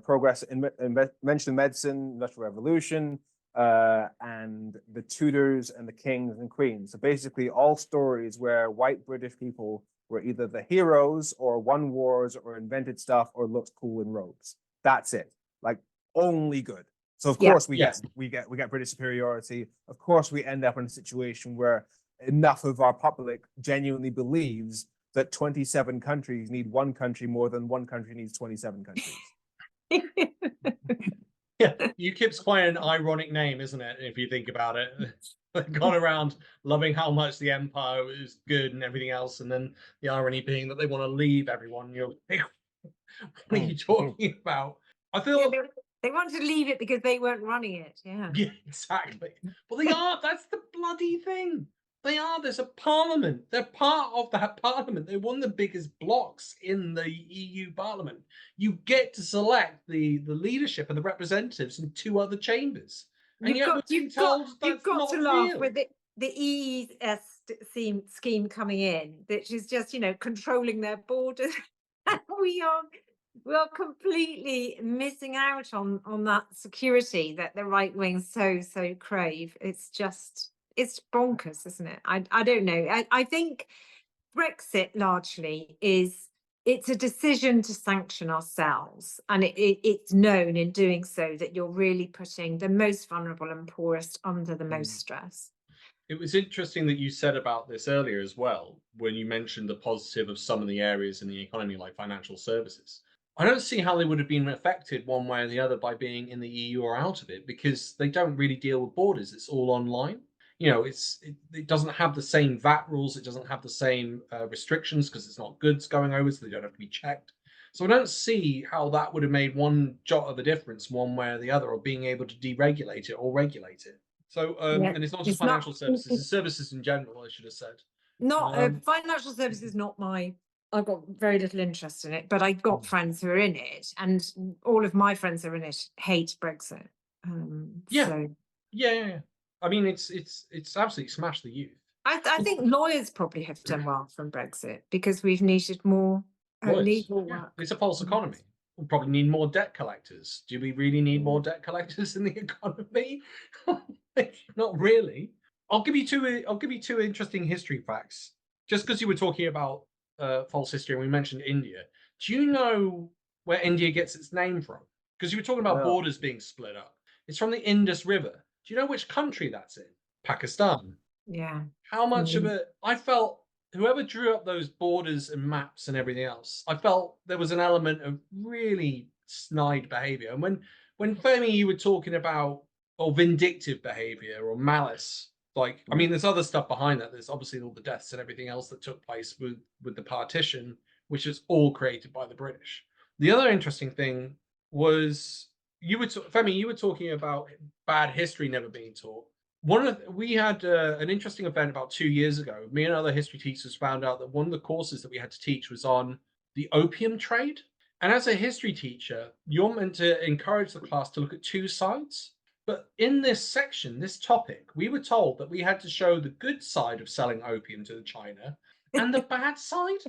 progress in invention of medicine, Industrial Revolution, and the Tudors and the kings and queens. So basically all stories where white British people were either the heroes or won wars or invented stuff or looked cool in robes. That's it. Like only good. So of course we get British superiority. Of course we end up in a situation where enough of our public genuinely believes that 27 countries need one country more than one country needs 27 countries. Yeah, UKIP's quite an ironic name, isn't it? If you think about it, they've gone around loving how much the empire is good and everything else, and then the irony being that they want to leave everyone. You're like, what are you talking about? I feel they wanted to leave it because they weren't running it. Yeah, exactly. Well, they are. That's the bloody thing. They are. There's a parliament. They're part of that parliament. They're one of the biggest blocks in the EU parliament. You get to select the leadership and the representatives in 2 other chambers. And you've got to laugh real. with the EES scheme coming in, which is just, you know, controlling their borders. we are completely missing out on that security that the right wing so crave. It's bonkers, isn't it? I don't know. I think Brexit largely it's a decision to sanction ourselves, and it's known in doing so that you're really putting the most vulnerable and poorest under the most stress. It was interesting that you said about this earlier as well, when you mentioned the positive of some of the areas in the economy, like financial services. I don't see how they would have been affected one way or the other by being in the EU or out of it, because they don't really deal with borders. It's all online. You know, it doesn't have the same VAT rules. It doesn't have the same restrictions because it's not goods going over, so they don't have to be checked. So I don't see how that would have made one jot of a difference one way or the other, or being able to deregulate it or regulate it. So, and it's not just financial services, it's services in general, I should have said. Financial services, I've got very little interest in it, but I've got friends who are in it, and all of my friends who are in it hate Brexit. Yeah. I mean, it's absolutely smashed the youth. I think lawyers probably have done well from Brexit because we've needed more legal work. It's a false economy. We probably need more debt collectors. Do we really need more debt collectors in the economy? Not really. I'll give you two interesting history facts. Just because you were talking about false history and we mentioned India. Do you know where India gets its name from? Because you were talking about borders being split up. It's from the Indus River. Do you know which country that's in? Pakistan. Yeah. How much of it? I felt whoever drew up those borders and maps and everything else, I felt there was an element of really snide behavior. And when Femi, you were talking about vindictive behavior or malice, like, I mean, there's other stuff behind that. There's obviously all the deaths and everything else that took place with the partition, which is all created by the British. The other interesting thing was Femi, you were talking about bad history never being taught. We had an interesting event about 2 years ago. Me and other history teachers found out that one of the courses that we had to teach was on the opium trade. And as a history teacher, you're meant to encourage the class to look at 2 sides. But in this section, this topic, we were told that we had to show the good side of selling opium to China and the bad side.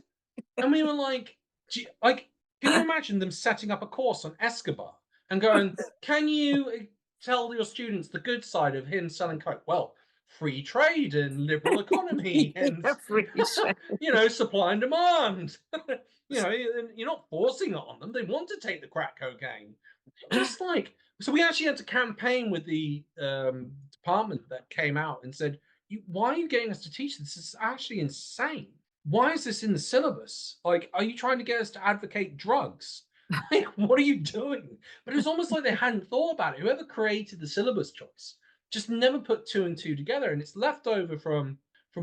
And we were like, can you imagine them setting up a course on Escobar and going, can you tell your students the good side of him selling coke? Well, free trade and liberal economy and supply and demand. You're not forcing it on them. They want to take the crack cocaine. Just like, so we actually had to campaign with the department that came out and said, why are you getting us to teach this? This is actually insane. Why is this in the syllabus? Like, are you trying to get us to advocate drugs? Like, what are you doing? But it was almost like they hadn't thought about it. Whoever created the syllabus choice just never put 2 and 2 together, and it's left over from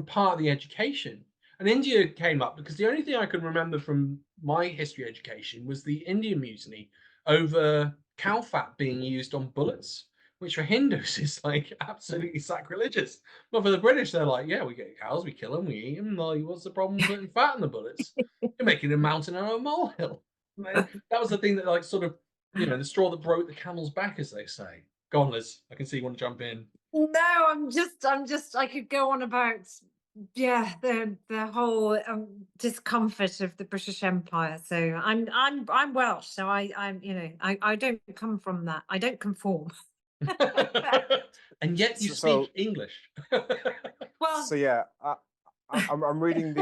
part of the education. And India came up because the only thing I can remember from my history education was the Indian mutiny over cow fat being used on bullets, which for Hindus is like absolutely sacrilegious. But for the British, they're like, yeah, we get cows, we kill them, we eat them. Like, what's the problem with putting fat in the bullets? You're making a mountain out of a molehill. That was the thing that, like, sort of, the straw that broke the camel's back, as they say. Go on, Liz. I can see you want to jump in. No, I'm just, I could go on about, the whole discomfort of the British Empire. So I'm Welsh, so I don't come from that. I don't conform. And yet you So- speak English. Well, So yeah, I'm reading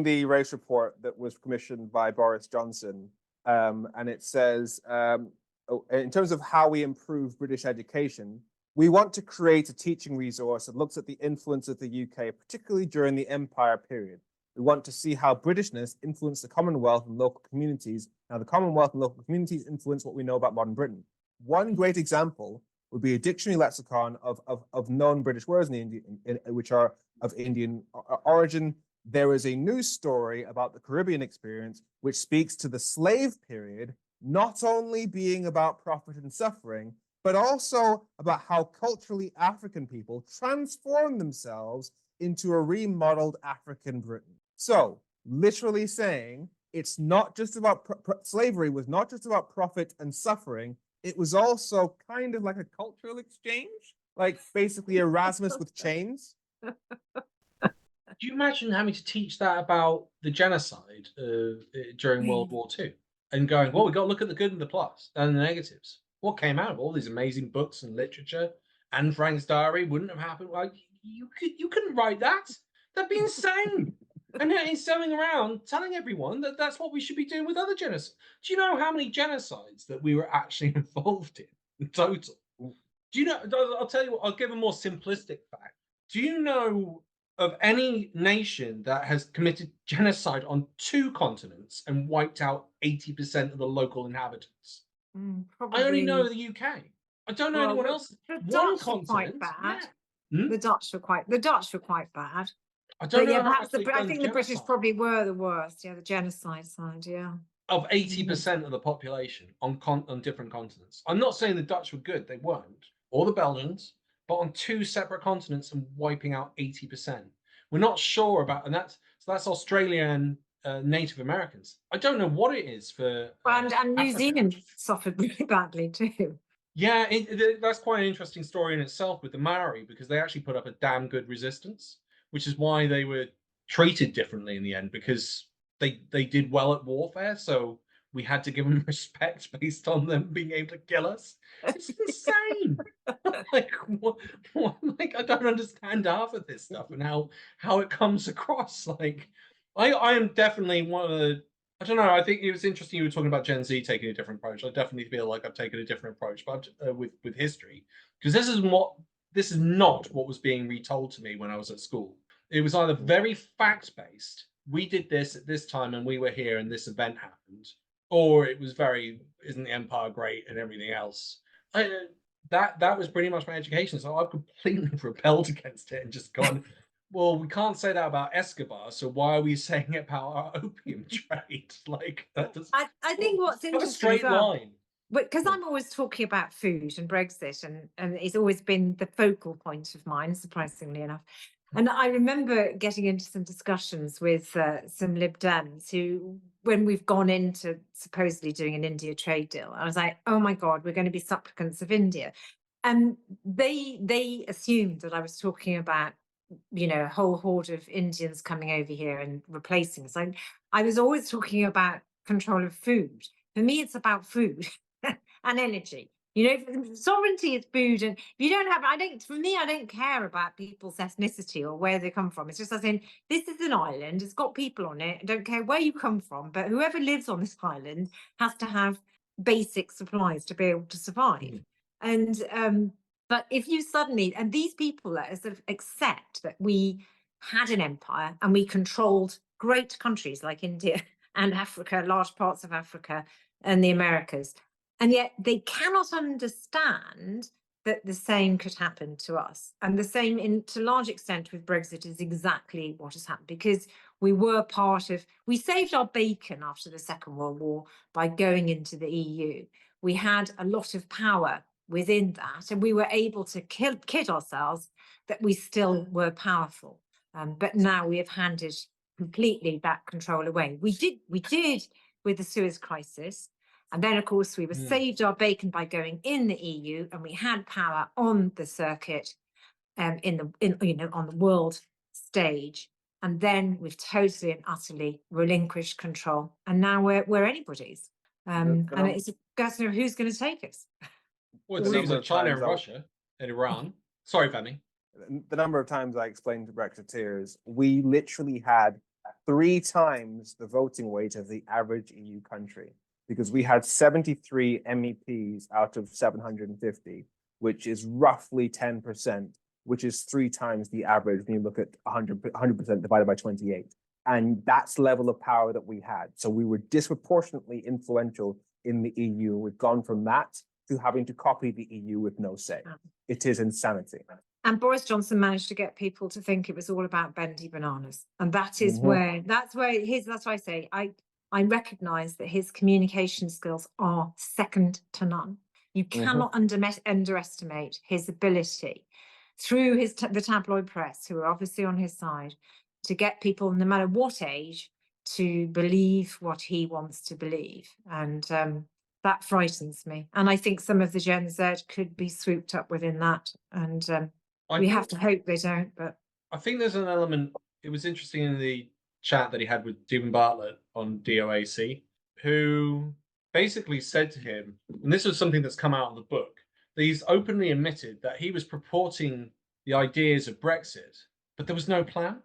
the race report that was commissioned by Boris Johnson, and it says, in terms of how we improve British education, we want to create a teaching resource that looks at the influence of the UK, particularly during the Empire period. We want to see how Britishness influenced the Commonwealth and local communities. Now, the Commonwealth and local communities influence what we know about modern Britain. One great example would be a dictionary lexicon of known British words which are of Indian origin. There is a news story about the Caribbean experience, which speaks to the slave period, not only being about profit and suffering, but also about how culturally African people transform themselves into a remodeled African Britain. So, literally saying it's not just about slavery was not just about profit and suffering. It was also kind of like a cultural exchange, like basically Erasmus with chains. Do you imagine having to teach that about the genocide during World War II and going, well, we've got to look at the good and the plus and the negatives. What came out of all these amazing books and literature? Anne Frank's diary wouldn't have happened. Like, you couldn't write that. That'd be insane. And yet he's going around telling everyone that that's what we should be doing with other genocides. Do you know how many genocides that we were actually involved in total? Do you know? I'll tell you what. I'll give a more simplistic fact. Do you know of any nation that has committed genocide on 2 continents and wiped out 80% of the local inhabitants? I only know the UK. I don't know anyone else. The One Dutch were quite continent. bad. Yeah. The Dutch were quite bad. I don't But yeah, know. perhaps I think the British probably were the worst. Yeah, the genocide side. Yeah. Of 80% of the population on different continents. I'm not saying the Dutch were good. They weren't, or the Belgians, but on 2 separate continents and wiping out 80%. We're not sure about, and that's Australia and Native Americans. I don't know what it is for. And New Africa. Zealand suffered really badly too. Yeah, that's quite an interesting story in itself with the Maori, because they actually put up a damn good resistance, which is why they were treated differently in the end, because they did well at warfare, so we had to give them respect based on them being able to kill us. It's insane. Like, what, like, I don't understand half of this stuff and how it comes across. Like, I am definitely one of the. I don't know. I think it was interesting you were talking about Gen Z taking a different approach. I definitely feel like I've taken a different approach, but with history, because this is not what was being retold to me when I was at school. It was either very fact-based, we did this at this time and we were here and this event happened, or it was very, isn't the empire great and everything else. That was pretty much my education. So I've completely rebelled against it and just gone, well, we can't say that about Escobar, so why are we saying it about our opium trade? Like, that does. I think what's Not a interesting straight as well, line. because I'm always talking about food and Brexit, and it's always been the focal point of mine, surprisingly enough. And I remember getting into some discussions with some Lib Dems who, when we've gone into supposedly doing an India trade deal, I was like, oh my God, we're going to be supplicants of India. And they assumed that I was talking about, a whole horde of Indians coming over here and replacing us. I was always talking about control of food. For me, it's about food and energy. Sovereignty is food, and if you don't have, for me, I don't care about people's ethnicity or where they come from. It's just as in, this is an island, it's got people on it. I don't care where you come from, but whoever lives on this island has to have basic supplies to be able to survive. And But if you suddenly, and these people that sort of accept that we had an empire and we controlled great countries like India and Africa, large parts of Africa and the Americas, and yet they cannot understand that the same could happen to us. And the same, to a large extent, with Brexit is exactly what has happened, because we were part of, we saved our bacon after the Second World War by going into the EU. We had a lot of power within that, and we were able to kid ourselves that we still were powerful. But now we have handed completely that control away. We did with the Suez crisis. And then, of course, we were saved our bacon by going in the EU, and we had power on the circuit, on the world stage. And then we've totally and utterly relinquished control, and now we're anybody's. And it's a question of who's going to take us. Well, it seems like China and Russia and Iran. Sorry, Femi. The number of times I explained to Brexiteers, we literally had 3 times the voting weight of the average EU country, because we had 73 MEPs out of 750, which is roughly 10%, which is 3 times the average when you look at 100% divided by 28. And that's level of power that we had. So we were disproportionately influential in the EU. We've gone from that to having to copy the EU with no say. It is insanity. And Boris Johnson managed to get people to think it was all about bendy bananas. And that is why I say, I recognize that his communication skills are second to none. You cannot underestimate his ability through the tabloid press, who are obviously on his side, to get people, no matter what age, to believe what he wants to believe. And that frightens me. And I think some of the Gen Z could be swooped up within that. And we have to hope they don't. But I think there's an element, it was interesting in the chat that he had with Stephen Bartlett on DOAC, who basically said to him, and this was something that's come out of the book, that he's openly admitted that he was purporting the ideas of Brexit, but there was no plan.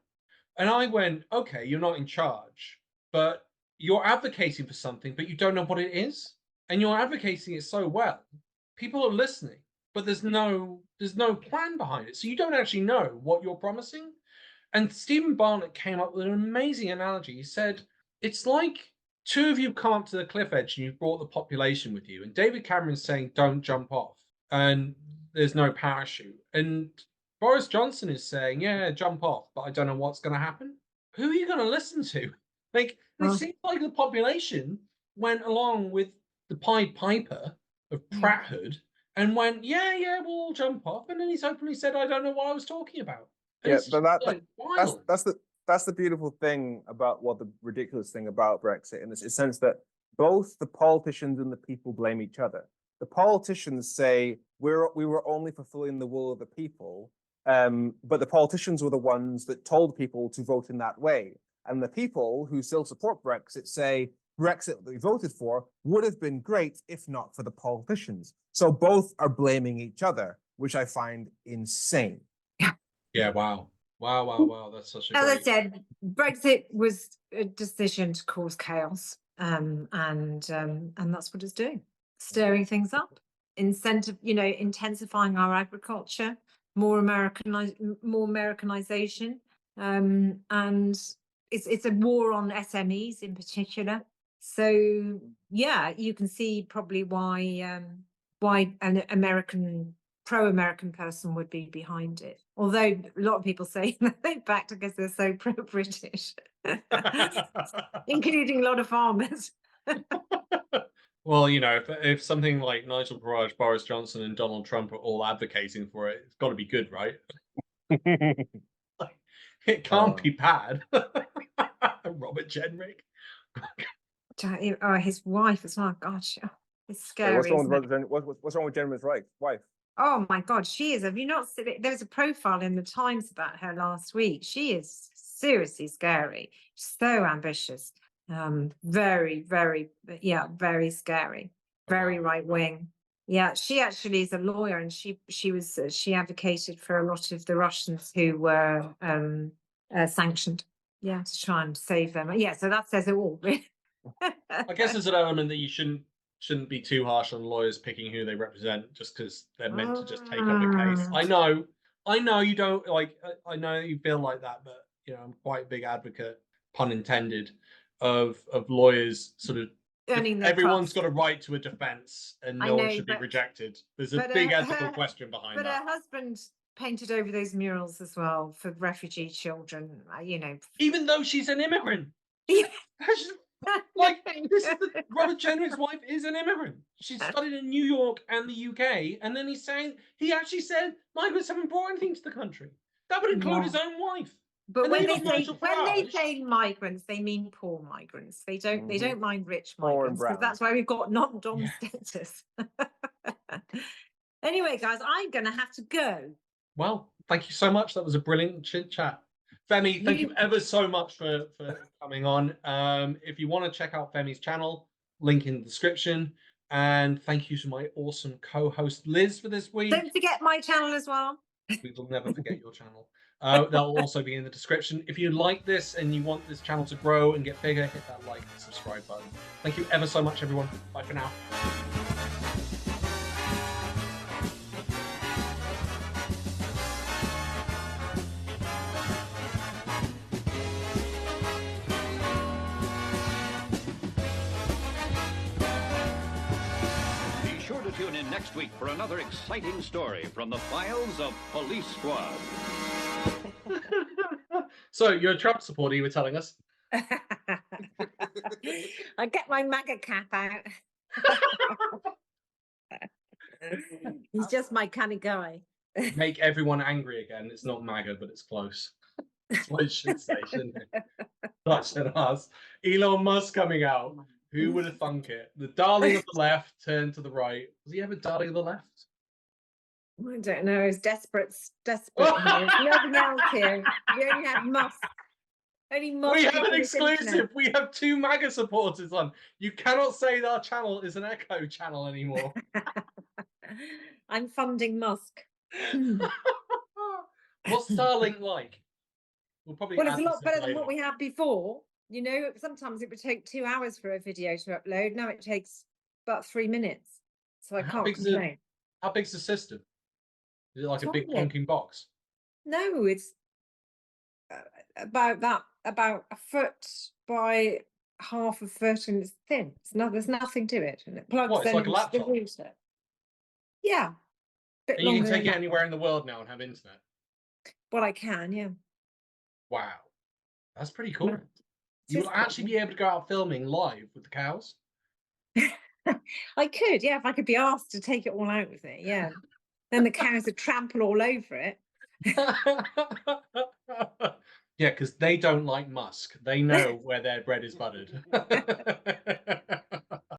And I went, okay, you're not in charge, but you're advocating for something, but you don't know what it is. And you're advocating it so well, people are listening, but there's no plan behind it. So you don't actually know what you're promising. And Stephen Bartlett came up with an amazing analogy. He said, it's like 2 of you come up to the cliff edge and you've brought the population with you. And David Cameron's saying, don't jump off. And there's no parachute. And Boris Johnson is saying, yeah, jump off, but I don't know what's going to happen. Who are you going to listen to? Like, it seems like the population went along with the Pied Piper of pratthood and went, yeah, we'll all jump off. And then he's openly said, I don't know what I was talking about. And that's the beautiful thing about the ridiculous thing about Brexit, in the sense that both the politicians and the people blame each other. The politicians say we were only fulfilling the will of the people, but the politicians were the ones that told people to vote in that way. And the people who still support Brexit say Brexit that we voted for would have been great if not for the politicians. So both are blaming each other, which I find insane. Yeah, wow. That's such a As great... I said, Brexit was a decision to cause chaos, and that's what it's doing, stirring things up, intensifying our agriculture, more Americanization, and it's a war on SMEs in particular. So yeah, you can see probably why an pro-American person would be behind it. Although a lot of people say they backed because they're so pro-British, including a lot of farmers. Well, if something like Nigel Farage, Boris Johnson, and Donald Trump are all advocating for it, it's got to be good, right? It can't be bad. Robert Jenrick. Oh, his wife as well. Gosh, it's scary. What's wrong with Jenrick's wife? Oh my God, she is. Have you not seen it? There was a profile in the Times about her last week. She is seriously scary. So ambitious. Very, very, very scary. Very right wing. Yeah, she actually is a lawyer, and she advocated for a lot of the Russians who were sanctioned. Yeah, to try and save them. Yeah, so that says it all. I guess there's an element that you shouldn't shouldn't be too harsh on lawyers picking who they represent just because they're meant to just take up the case. I know you don't like. I know you feel like that, but you know, I'm quite a big advocate, pun intended, of lawyers sort of. Everyone's got a right to a defense, and no one should be rejected. There's a big ethical question behind that. But her husband painted over those murals as well for refugee children. You know, even though she's an immigrant. Like this is Robert Jenner's wife is an immigrant. She studied in New York and the UK, and then he actually said migrants haven't brought anything to the country. That would include his own wife. But when they say migrants, they mean poor migrants. They don't mind rich migrants, because that's why we've got non-dom status. Anyway, guys, I'm gonna have to go. Well, thank you so much. That was a brilliant chit chat. Femi, thank you ever so much for coming on. If you want to check out Femi's channel, link in the description. And thank you to my awesome co-host Liz for this week. Don't forget my channel as well. We will never forget your channel. That'll also be in the description. If you like this and you want this channel to grow and get bigger, hit that like and subscribe button. Thank you ever so much, everyone. Bye for now. Tune in next week for another exciting story from the files of Police Squad. So you're a Trump supporter, you were telling us. I get my MAGA cap out. He's just my kind of guy. Make everyone angry again. It's not MAGA, but it's close. That's what it should say, shouldn't it? Such an ass. Elon Musk coming out. Who would have thunk it? The darling of the left turned to the right. Was he ever darling of the left? I don't know. It's desperate. There's nothing else here. We only have Musk. Only Musk. We have an exclusive. We have 2 MAGA supporters on. You cannot say that our channel is an echo channel anymore. I'm funding Musk. What's Starlink like? Well, it's a lot better than what we had before. You know, sometimes it would take 2 hours for a video to upload. Now it takes about 3 minutes. So I can't complain. How big's the system? Is it like a big honking box? No, it's about a foot by half a foot, and it's thin. There's nothing to it, and it plugs it's like a laptop? The router. Yeah. And you can take it anywhere in the world now and have internet? Well, I can, yeah. Wow. That's pretty cool. You will actually be able to go out filming live with the cows? I could, yeah, if I could be asked to take it all out with it, yeah. Then the cows would trample all over it. Yeah, because they don't like Musk. They know where their bread is buttered.